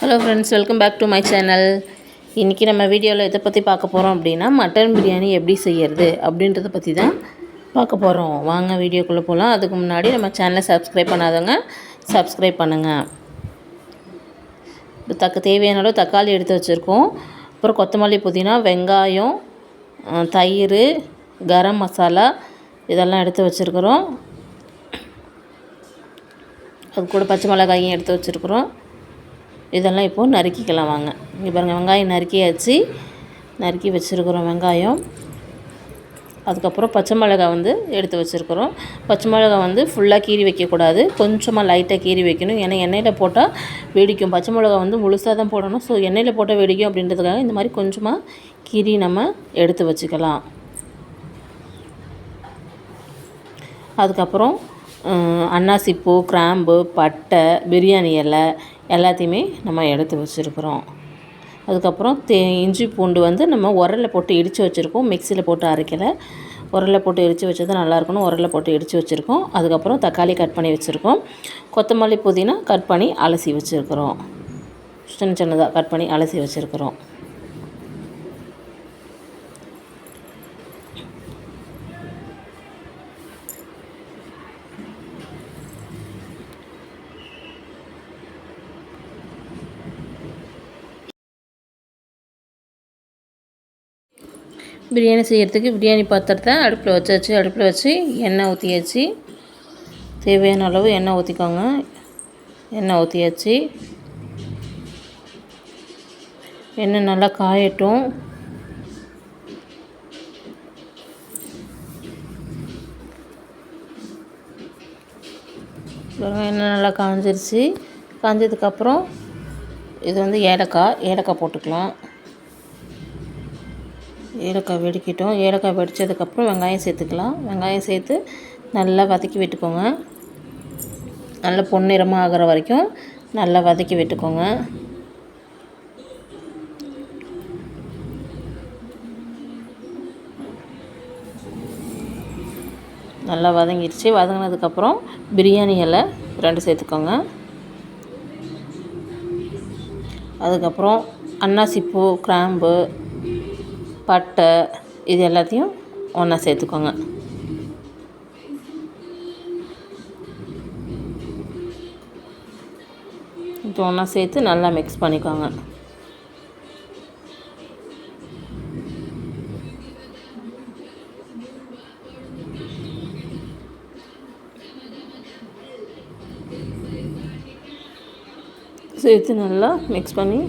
Hello friends, welcome back to my channel. இன்றைக்கி நம்ம வீடியோவில் இதை பற்றி பார்க்க போகிறோம் அப்படின்னா மட்டன் பிரியாணி எப்படி செய்கிறது அப்படின்றத பற்றி தான் பார்க்க போகிறோம். வாங்க வீடியோக்குள்ளே போகலாம். அதுக்கு முன்னாடி நம்ம சேனலை சப்ஸ்கிரைப் பண்ணாதவங்க சப்ஸ்கிரைப் பண்ணுங்கள். தேவையான அளவு தக்காளி எடுத்து வச்சுருக்கோம். அப்புறம் கொத்தமல்லி, புதினா, வெங்காயம், தயிர், கரம் மசாலா இதெல்லாம் எடுத்து வச்சுருக்குறோம். அது கூட பச்சை மிளகாயும் எடுத்து வச்சுருக்குறோம். இதெல்லாம் இப்போது நறுக்கிக்கலாம் வாங்க. இங்கே பாருங்கள், வெங்காயம் நறுக்கி வச்சுருக்குறோம் வெங்காயம். அதுக்கப்புறம் பச்சை மிளகாய் எடுத்து வச்சுருக்குறோம். பச்சை மிளகாய் ஃபுல்லாக கீறி வைக்கக்கூடாது, கொஞ்சமாக லைட்டாக கீறி வைக்கணும். ஏன்னா எண்ணெயில் போட்டால் வெடிக்கும். பச்சை மிளகாய் முழுசாக தான் போடணும். ஸோ எண்ணெயில் போட்டால் வெடிக்கும் அப்படின்றதுக்காக இந்த மாதிரி கொஞ்சமாக கீறி நம்ம எடுத்து வச்சுக்கலாம். அதுக்கப்புறம் அன்னாசிப்பூ, கிராம்பு, பட்டை, பிரியாணி இலை எல்லாத்தையுமே நம்ம எடுத்து வச்சுருக்குறோம். அதுக்கப்புறம் இஞ்சி பூண்டு நம்ம உரலில் போட்டு இடித்து வச்சுருக்கோம். மிக்சியில் போட்டு அரைக்கலை, உரலில் போட்டு இடித்து வச்சது நல்லாயிருக்கணும். உரலில் போட்டு இடித்து வச்சுருக்கோம். அதுக்கப்புறம் தக்காளி கட் பண்ணி வச்சுருக்கோம். கொத்தமல்லி, புதினா கட் பண்ணி அலசி வச்சுருக்குறோம். சின்னதாக கட் பண்ணி அலசி வச்சுருக்குறோம். பிரியாணி செய்கிறதுக்கு பிரியாணி பாத்திரத்தை அடுப்பில் வச்சு எண்ணெய் ஊற்றியாச்சு. தேவையான அளவு எண்ணெய் ஊற்றிக்கோங்க. எண்ணெய் ஊற்றியாச்சு. எண்ணெய் நல்லா காயட்டும். எண்ணெய் நல்லா காஞ்சிருச்சு. காஞ்சதுக்கப்புறம் இது ஏலக்காய் போட்டுக்கலாம். ஏலக்காய் வெடிக்கட்டும். ஏலக்காய் வெடித்ததுக்கப்புறம் வெங்காயம் சேர்த்துக்கலாம். வெங்காயம் சேர்த்து நல்லா வதக்கி விட்டுக்கோங்க. நல்லா பொன்னிறமாக ஆகிற வரைக்கும் நல்லா வதக்கி விட்டுக்கோங்க. நல்லா வதங்கிடுச்சு. வதங்கினதுக்கப்புறம் பிரியாணி இலை 2 சேர்த்துக்கோங்க. அதுக்கப்புறம் அன்னாசிப்பூ, கிராம்பு, பட்டை இது எல்லாத்தையும் ஒன்றா சேர்த்துக்கோங்க. இது ஒன்றா சேர்த்து நல்லா மிக்ஸ் பண்ணிக்கோங்க. சேர்த்து நல்லா மிக்ஸ் பண்ணி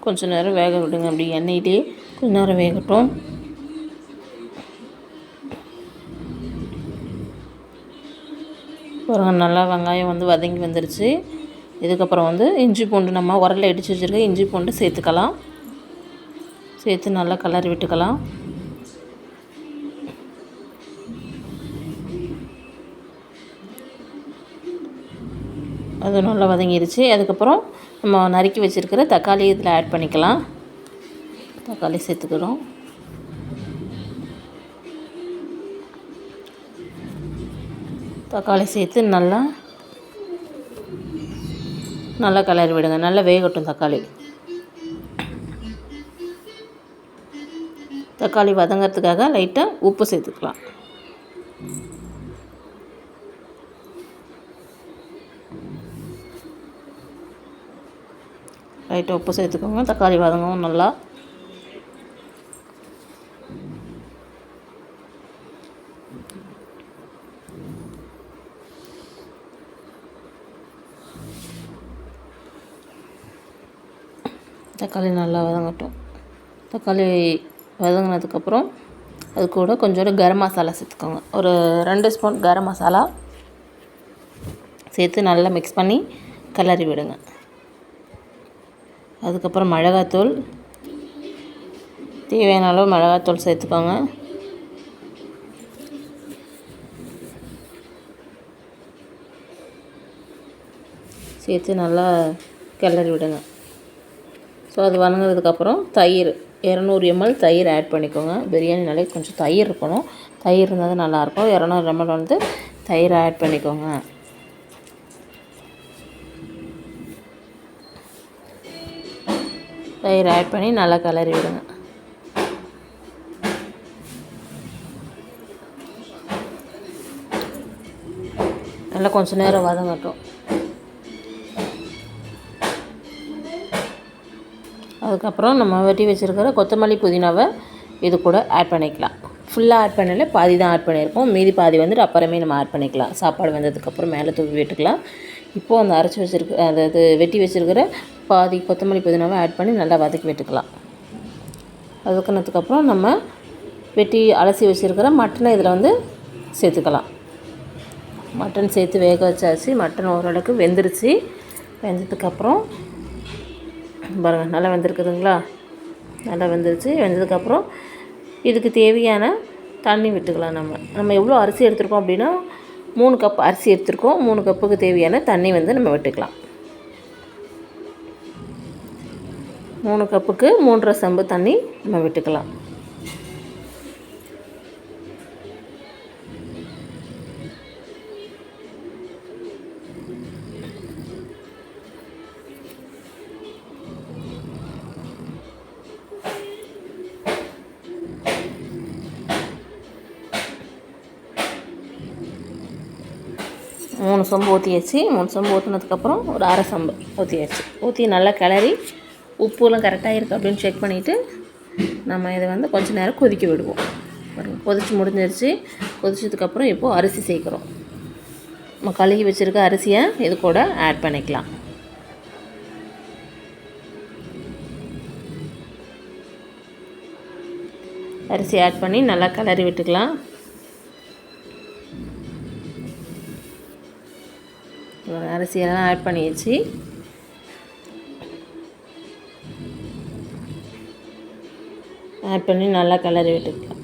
கொஞ்சம் நேரம் வேக விடுங்க. அப்படி எண்ணெயிலே கொஞ்ச நேரம் வேகட்டும். பாருங்கள், நல்லா வெங்காயம் வதங்கி வந்துருச்சு. இதுக்கப்புறம் இஞ்சி பூண்டு நம்ம உரலில் இடித்து வச்சுருக்க இஞ்சி பூண்டு சேர்த்துக்கலாம். சேர்த்து நல்லா கலரி விட்டுக்கலாம். அது நல்லா வதங்கிடுச்சு. அதுக்கப்புறம் நம்ம நறுக்கி வச்சுருக்கிற தக்காளி இதில் ஆட் பண்ணிக்கலாம். தக்காளி சேர்த்துக்கிறோம். தக்காளி சேர்த்து நல்லா கலரி விடுங்க. நல்லா வேகட்டும் தக்காளி வதங்கிறதுக்காக லைட்டாக உப்பு சேர்த்துக்கலாம். லைட்டாக உப்பு சேர்த்துக்கோங்க. தக்காளி வதங்கவும் நல்லா. தக்காளி நல்லா வதங்கட்டும். தக்காளி வதங்கினதுக்கப்புறம் அது கூட கொஞ்சோண்டு கரம் மசாலா சேர்த்துக்கோங்க. ஒரு 2 ஸ்பூன் கரம் மசாலா சேர்த்து நல்லா மிக்ஸ் பண்ணி கிளறி விடுங்க. அதுக்கப்புறம் மிளகாத்தூள், தேவையான அளவு மிளகாத்தூள் சேர்த்துக்கோங்க. சேர்த்து நல்லா கிளறி விடுங்க. ஸோ அது வதங்கினதுக்கப்புறம் தயிர் 200 ml தயிர் ஆட் பண்ணிக்கோங்க. பிரியாணினாலே கொஞ்சம் தயிர் இருக்கணும். தயிர் இருந்தால் தான் நல்லாயிருக்கும். 200 ml தயிர் ஆட் பண்ணிக்கோங்க. தயிர் ஆட் பண்ணி நல்லா கிளறி விடுங்க. நல்லா கொஞ்சம் நேரம் வதங்கட்டும். அதுக்கப்புறம் நம்ம வெட்டி வச்சுருக்கிற கொத்தமல்லி புதினாவை இது கூட ஆட் பண்ணிக்கலாம். ஃபுல்லாக ஆட் பண்ணல, பாதி தான் ஆட் பண்ணியிருக்கோம். மீதி பாதி வந்துட்டு அப்புறமே நம்ம ஆட் பண்ணிக்கலாம். சாப்பாடு வந்ததுக்கப்புறம் மேலே தூவி விட்டுக்கலாம். இப்போது அந்த அரைச்சி வச்சுருக்க அதாவது வெட்டி வச்சுருக்கிற பாதி கொத்தமல்லி புதினாவை ஆட் பண்ணி நல்லா வதக்கி விட்டுக்கலாம். வதக்கினதுக்கப்புறம் நம்ம வெட்டி அலசி வச்சுருக்கிற மட்டனை இதில் வந்து சேர்த்துக்கலாம். மட்டன் சேர்த்து வேக வச்சாச்சு. மட்டன் ஓரளவுக்கு வெந்துருச்சு. வெந்ததுக்கப்புறம் பாருங்கள், நல்லா வெந்திருக்குதுங்களா? நல்லா வெந்துருச்சு. வெந்ததுக்கப்புறம் இதுக்கு தேவையான தண்ணி விட்டுக்கலாம். நம்ம எவ்வளோ அரிசி எடுத்துருக்கோம் அப்படின்னா 3 கப் அரிசி எடுத்துருக்கோம். 3 கப்புக்கு தேவையான தண்ணி வந்து நம்ம விட்டுக்கலாம். 3 கப்புக்கு 3.5 செம்பு தண்ணி நம்ம விட்டுக்கலாம். மூணு சொம்பு ஊற்றியாச்சு. 3 சொம்பு ஊற்றினதுக்கப்புறம் ஒரு அரை சொம்பு ஊற்றியாச்சு. ஊற்றி நல்லா கிளறி உப்புலாம் கரெக்டாக இருக்குது அப்படின்னு செக் பண்ணிவிட்டு நம்ம இதை வந்து கொஞ்சம் நேரம் கொதிக்க விடுவோம். கொதித்து முடிஞ்சிருச்சு. கொதிச்சதுக்கப்புறம் இப்போது அரிசி சேர்க்குறோம். நம்ம கழுகி வச்சுருக்க அரிசியை இது கூட ஆட் பண்ணிக்கலாம். அரிசி ஆட் பண்ணி நல்லா கிளறி விட்டுக்கலாம். அரிசியெல்லாம் ஆட் பண்ணியாச்சு. ஆட் பண்ணி நல்லா கிளறி விட்டுக்கலாம்.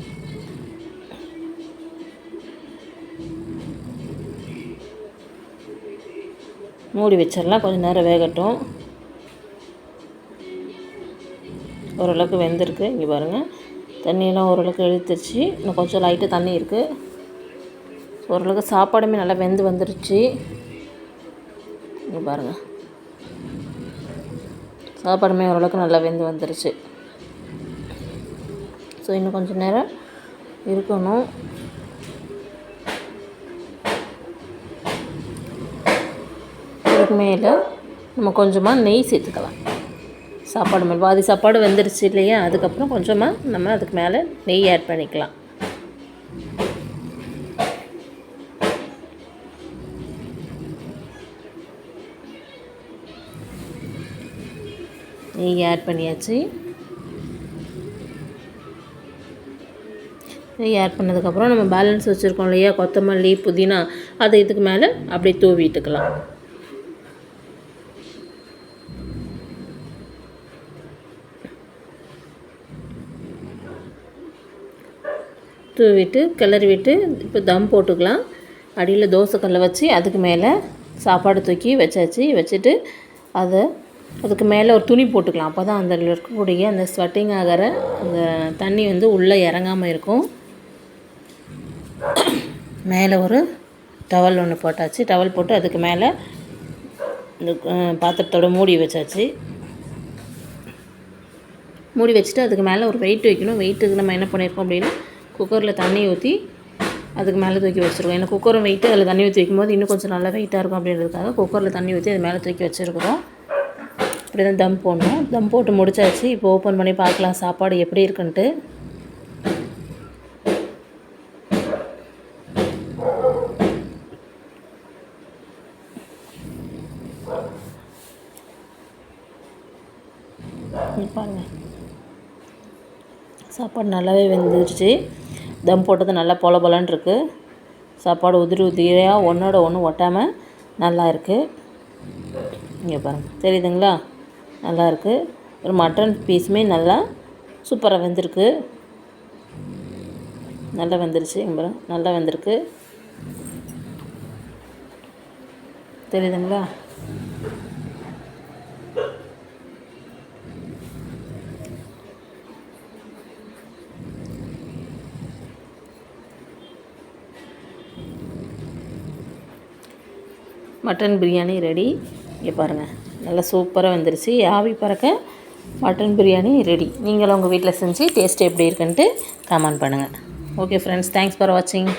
மூடி வச்சிடலாம். கொஞ்சம் நேரம் வேகட்டும். ஓரளவுக்கு வெந்திருக்கு. இங்கே பாருங்கள், தண்ணியெல்லாம் ஓரளவுக்கு இழுத்துருச்சு. இன்னும் கொஞ்சம் லைட்டாக தண்ணி இருக்குது. ஓரளவுக்கு சாப்பாடுமே நல்லா வெந்து வந்துருச்சு. இங்கே பாருங்கள், சாப்பாடுமே ஓரளவுக்கு நல்லா வெந்து வந்துருச்சு. ஸோ இன்னும் கொஞ்சம் நேரம் இருக்கணும். இதுக்கு மேலே நம்ம கொஞ்சமாக நெய் சேர்த்துக்கலாம். சாப்பாடு மேலே பாதி சாப்பாடு வெந்துருச்சு இல்லையா? அதுக்கப்புறம் கொஞ்சமாக நம்ம அதுக்கு மேலே நெய் ஆட் பண்ணிக்கலாம். நெய் ஆட் பண்ணியாச்சு. நெய் ஆட் பண்ணதுக்கப்புறம் நம்ம பேலன்ஸ் வச்சுருக்கோம் இல்லையா கொத்தமல்லி புதினா, அதை இதுக்கு மேலே அப்படியே தூவிட்டுக்கலாம். தூவிட்டு கிளறி விட்டு இப்போ தம் போட்டுக்கலாம். அடியில் தோசைக்கல்லை வச்சு அதுக்கு மேலே சாப்பாடு தூக்கி வச்சாச்சு. வச்சுட்டு அதுக்கு மேலே ஒரு துணி போட்டுக்கலாம். அப்போ தான் அதில் இருக்கக்கூடிய அந்த ஸ்வெட்டிங் ஆகிற அந்த தண்ணி வந்து உள்ளே இறங்காமல் இருக்கும். மேலே ஒரு டவல் ஒன்று போட்டாச்சு. டவல் போட்டு அதுக்கு மேலே இந்த பாத்திரத்தோட மூடி வச்சாச்சு. மூடி வச்சுட்டு அதுக்கு மேலே ஒரு வெயிட் வைக்கணும். வெயிட்டுக்கு நம்ம என்ன பண்ணியிருக்கோம் அப்படின்னா குக்கரில் தண்ணி ஊற்றி அதுக்கு மேலே தூக்கி வச்சுருக்கோம். ஏன்னா குக்கரும் வெயிட்டு அதில் தண்ணி ஊற்றி வைக்கும்போது இன்னும் கொஞ்சம் நல்லா வெயிட்டாக இருக்கும் அப்படின்றதுக்காக குக்கரில் தண்ணி ஊற்றி அது மேலே தூக்கி வச்சுருக்குறோம். இப்படி தான் தம் போடணும். தம் போட்டு முடிச்சாச்சு. இப்போ ஓப்பன் பண்ணி பார்க்கலாம் சாப்பாடு எப்படி இருக்குன்ட்டு. பாருங்கள், சாப்பாடு நல்லாவே வெந்துருச்சு. தம் போட்டது நல்லா பொல பொலன்னு இருக்குது. சாப்பாடு உதிரி உதிரியாக ஒன்றோட ஒன்று ஒட்டாமல் நல்லா இருக்குது. இங்கே பாருங்கள், தெரியுதுங்களா? நல்லா இருக்குது. ஒரு மட்டன் பீஸுமே நல்லா சூப்பராக வெந்திருக்கு. நல்லா வெந்துருச்சு. இங்கே பாருங்கள், நல்லா வெந்திருக்கு. தெரியுதுங்களா? Mutton biryani ready. இங்கே பாருங்கள், நல்லா சூப்பராக வந்துருச்சு. ஆவி பறக்க மட்டன் பிரியாணி ரெடி. நீங்களும் உங்கள் வீட்டில் செஞ்சு டேஸ்ட் எப்படி இருக்குன்ட்டு கமெண்ட் பண்ணுங்கள். ஓகே ஃப்ரெண்ட்ஸ், தேங்க்ஸ் ஃபார் வாட்சிங்.